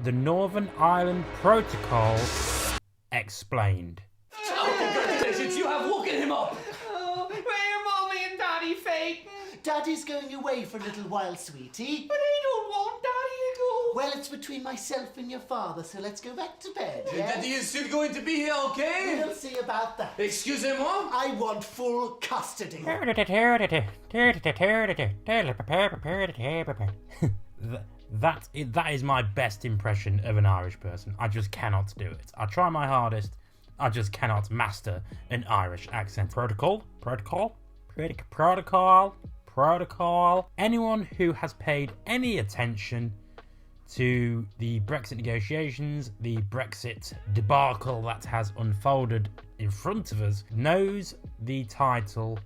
the Northern Ireland Protocol explained. Oh, congratulations, you have woken him up! Oh, where are Mommy and Daddy, Phaeton? Daddy's going away for a little while, sweetie. But I don't want Daddy to go. Well, it's between myself and your father, so let's go back to bed, yeah? Daddy is still going to be here, okay? We'll see about that. Excusez-moi? I want full custody. That is my best impression of an Irish person. I just cannot do it. I try my hardest. I just cannot master an Irish accent. Protocol. Anyone who has paid any attention to the Brexit negotiations, the Brexit debacle that has unfolded in front of us, knows the title,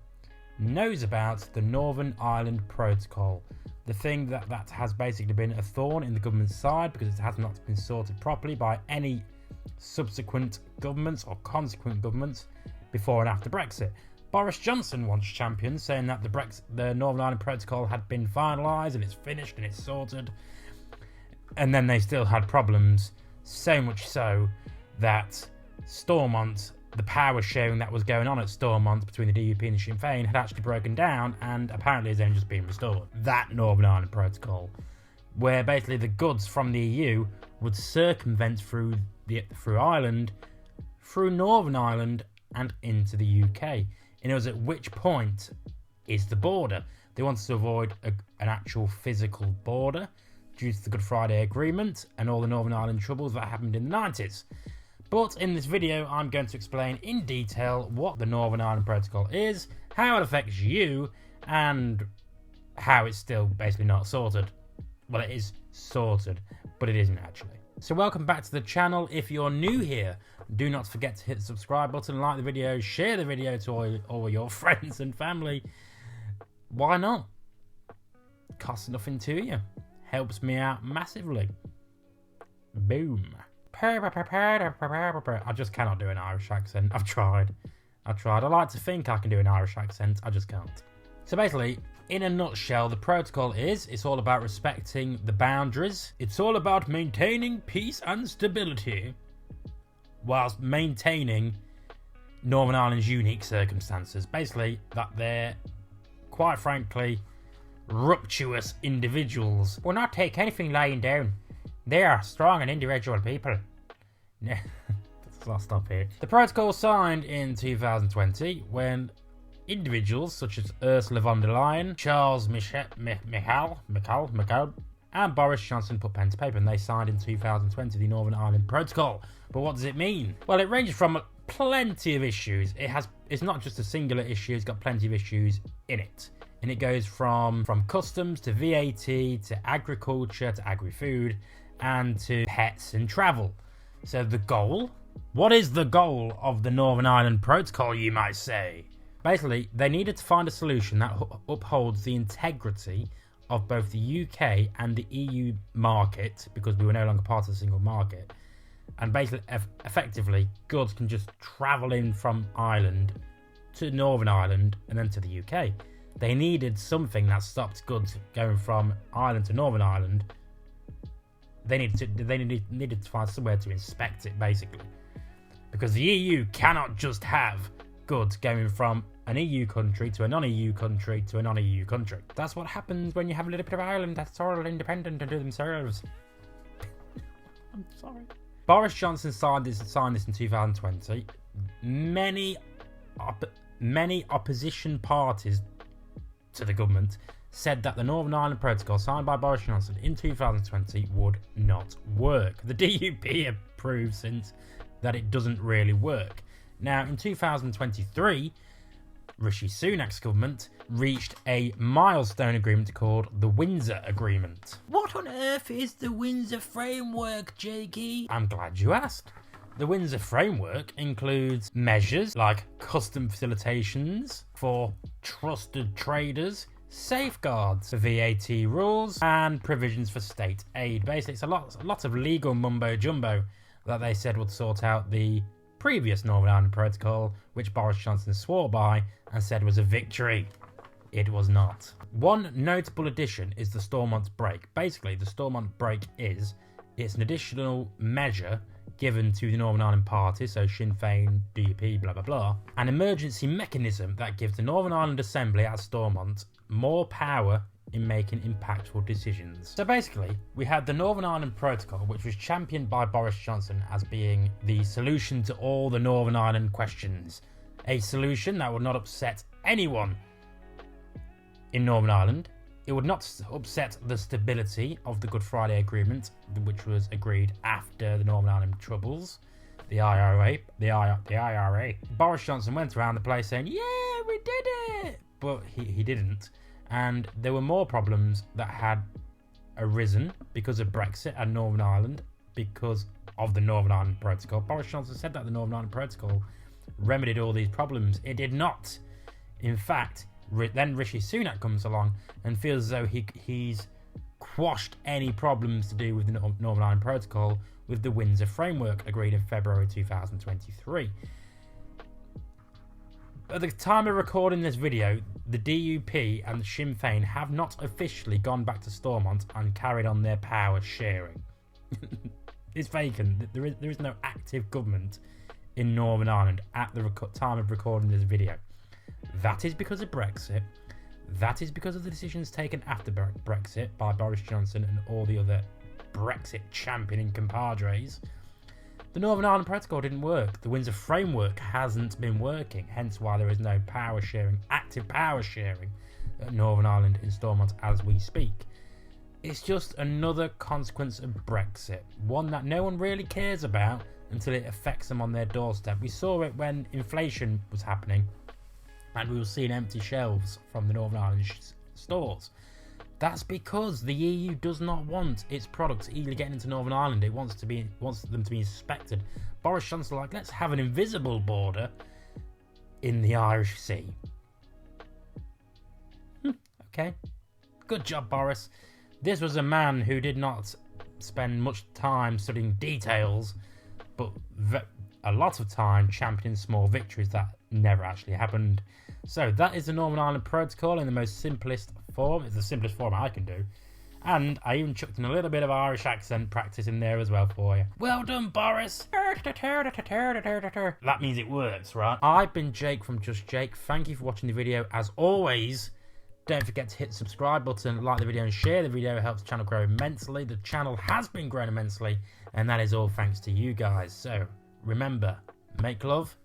knows about the Northern Ireland Protocol. The thing that has basically been a thorn in the government's side because it has not been sorted properly by any subsequent governments or consequent governments before and after Brexit. Boris Johnson once championed, saying that the Northern Ireland Protocol had been finalised and it's finished and it's sorted. And then they still had problems, so much so that Stormont, the power sharing that was going on at Stormont between the DUP and the Sinn Féin, had actually broken down and apparently is only just being restored. That Northern Ireland Protocol, where basically the goods from the EU would circumvent through Ireland, through Northern Ireland and into the UK. And it was at which point is the border. They wanted to avoid an actual physical border due to the Good Friday Agreement and all the Northern Ireland troubles that happened in the 90s. But in this video, I'm going to explain in detail what the Northern Ireland Protocol is, how it affects you, and how it's still basically not sorted. Well, it is sorted, but it isn't actually. So welcome back to the channel. If you're new here, do not forget to hit the subscribe button, like the video, share the video to all your friends and family. Why not? Costs nothing to you. Helps me out massively. Boom. I just cannot do an Irish accent. I've tried. I like to think I can do an Irish accent. I just can't. So basically, in a nutshell, the protocol it's all about respecting the boundaries. It's all about maintaining peace and stability whilst maintaining Northern Ireland's unique circumstances. Basically, that they're, quite frankly, ruptuous individuals will not take anything lying down. They are strong and individual people. I'll stop here. The protocol was signed in 2020 when individuals such as Ursula von der Leyen, Charles Michel, and Boris Johnson put pen to paper, and they signed in 2020 the Northern Ireland Protocol. But what does it mean? Well, it ranges from plenty of issues. It's not just a singular issue, it's got plenty of issues in it. And it goes from customs to VAT to agriculture to agri-food and to pets and travel. So the goal? What is the goal of the Northern Ireland Protocol, you might say? Basically, they needed to find a solution that upholds the integrity of both the UK and the EU market, because we were no longer part of the single market. And basically, effectively, goods can just travel in from Ireland to Northern Ireland and then to the UK. They needed something that stopped goods going from Ireland to Northern Ireland. They needed to find somewhere to inspect it, basically. Because the EU cannot just have goods going from an EU country to a non-EU country to a non-EU country. That's what happens when you have a little bit of Ireland that's all independent and do themselves. I'm sorry. Boris Johnson signed this in 2020. Many opposition parties to the government said that the Northern Ireland Protocol signed by Boris Johnson in 2020 would not work. The DUP have proved since that it doesn't really work. Now, in 2023, Rishi Sunak's government reached a milestone agreement called the Windsor Agreement. What on earth is the Windsor Framework, Jakey? I'm glad you asked. The Windsor Framework includes measures like custom facilitations for trusted traders, safeguards for VAT rules, and provisions for state aid. Basically, it's a lot of legal mumbo-jumbo that they said would sort out the previous Northern Ireland Protocol, which Boris Johnson swore by and said was a victory. It was not. One notable addition is the Stormont break. Basically, the Stormont break is It's an additional measure given to the Northern Ireland Party, so Sinn Féin, DUP, blah blah blah, an emergency mechanism that gives the Northern Ireland Assembly at Stormont more power in making impactful decisions. So basically, we had the Northern Ireland Protocol, which was championed by Boris Johnson as being the solution to all the Northern Ireland questions. A solution that would not upset anyone in Northern Ireland. It would not upset the stability of the Good Friday Agreement, which was agreed after the Northern Ireland Troubles, the IRA. Boris Johnson went around the place saying, yeah, we did it! But he didn't. And there were more problems that had arisen because of Brexit and Northern Ireland, because of the Northern Ireland Protocol. Boris Johnson said that the Northern Ireland Protocol remedied all these problems. It did not. In fact, then Rishi Sunak comes along and feels as though he's quashed any problems to do with the Northern Ireland Protocol with the Windsor Framework agreed in February 2023. At the time of recording this video, the DUP and the Sinn Féin have not officially gone back to Stormont and carried on their power sharing. It's vacant. There is no active government in Northern Ireland at the time of recording this video. That is because of Brexit. That is because of the decisions taken after Brexit by Boris Johnson and all the other Brexit championing compadres. The Northern Ireland Protocol didn't work. The Windsor Framework hasn't been working, hence why there is no power sharing, active power sharing at Northern Ireland in Stormont as we speak. It's just another consequence of Brexit, one that no one really cares about until it affects them on their doorstep. We saw it when inflation was happening and we were seeing empty shelves from the Northern Ireland stores. That's because the EU does not want its products easily getting into Northern Ireland. It wants them to be inspected. Boris Johnson like, let's have an invisible border in the Irish Sea. Okay, good job, Boris. This was a man who did not spend much time studying details, but a lot of time championing small victories that never actually happened. So that is the Northern Ireland Protocol in the most simplest form. It's the simplest form I can do. And I even chucked in a little bit of Irish accent practice in there as well for you. Well done, Boris. That means it works, right? I've been Jake from Just Jake. Thank you for watching the video. As always, don't forget to hit the subscribe button, like the video and share the video. It helps the channel grow immensely. The channel has been growing immensely, and that is all thanks to you guys. So remember, make love,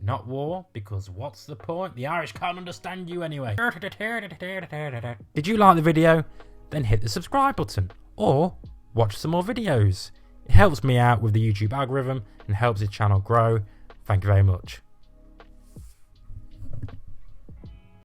not war, because what's the point? The Irish can't understand you anyway. Did you like the video? Then hit the subscribe button or watch some more videos. It helps me out with the YouTube algorithm and helps the channel grow. Thank you very much.